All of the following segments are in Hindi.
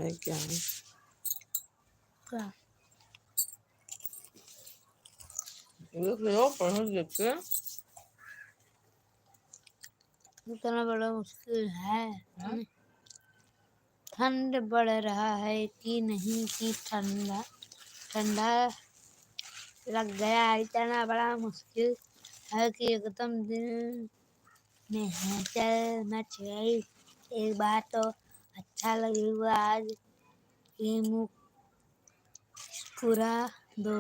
है क्या है? क्या पढ़ो देखते। इतना बड़ा मुश्किल है। ठंड बढ़ रहा है कि नहीं कि ठंडा लग गया है। इतना बड़ा मुश्किल है कि एकदम दिल में है। चल मच गई एक बार तो अच्छा लगेगा आज ये मुस्कुरा दो।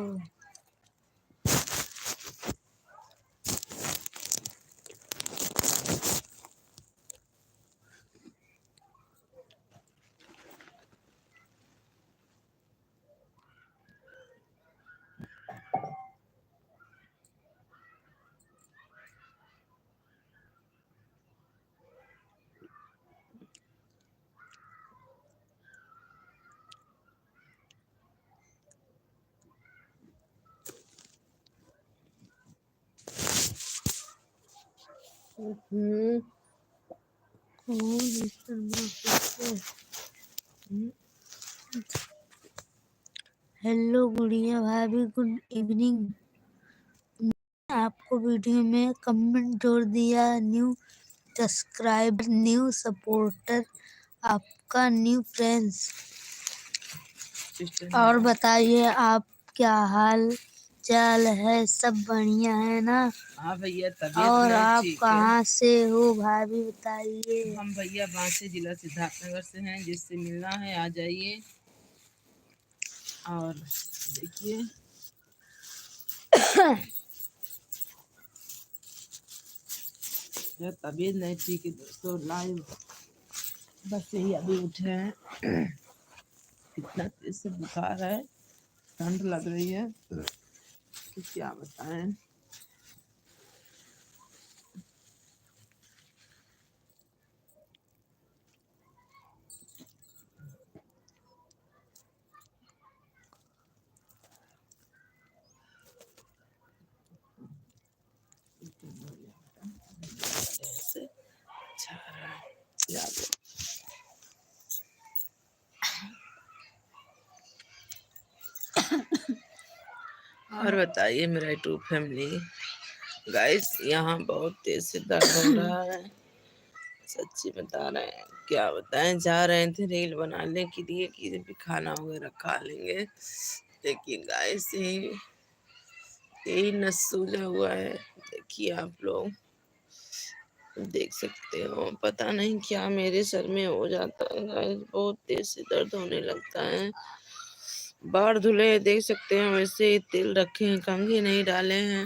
हेलो गुड़िया भाभी, गुड इवनिंग। आपको वीडियो में कमेंट जोड़ दिया। न्यू सब्सक्राइबर, न्यू सपोर्टर, आपका न्यू फ्रेंड्स। और बताइए आप क्या हाल चाल है? सब बढ़िया है ना? हाँ भैया, तबीयत और नहीं आप ठीक है। कहाँ से हो भाभी बताइए? हम भैया बांसी जिला सिद्धार्थनगर से हैं। जिससे मिलना है आ जाइए। और देखिए यह तबीयत नहीं ठीक है दोस्तों। लाइव बस यही अभी उठे हैं। कितना तेज से बुखार है, ठंड लग रही है कि क्या बताएं। और बताइए मेरा यूट्यूब फैमिली। गाइस यहाँ बहुत तेज से दर्द हो रहा है, सच्ची बता रहे हैं। क्या बताएं, जा रहे थे रील बनाने के लिए कि भी खाना वगैरह खा लेंगे, लेकिन गाइस यही नस सूजा हुआ है। देखिए आप लोग देख सकते हो, पता नहीं क्या मेरे सर में हो जाता है गाइस। बहुत तेज से दर्द होने लगता है। बाहर धुले देख सकते हैं, वैसे ही तेल रखे हैं, कंघी नहीं डाले हैं।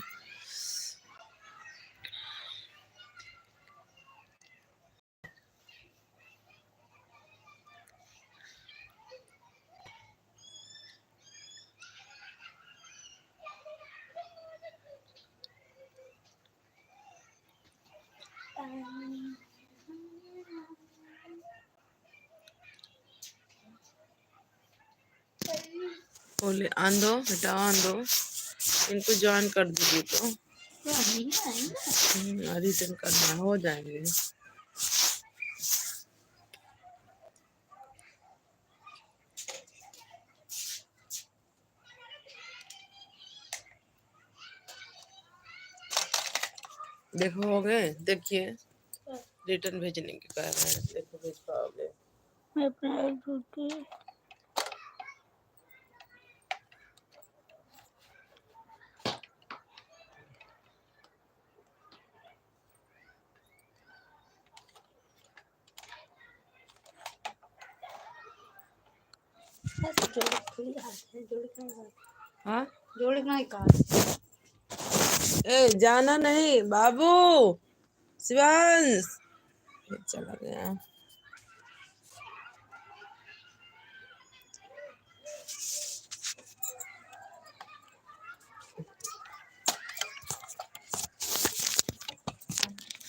बोले आंदो हटाओ, आंदो इनको ज्वाइन कर दीजिए तो रिटर्न करना हो जाएंगे। देखो हो गए, देखिए रिटर्न भेजने के कह रहे हैं। देखो भेज पाओगे? मैं अपना हाँ जोड़ना ए जाना नहीं बाबू, शिवांश चला गया।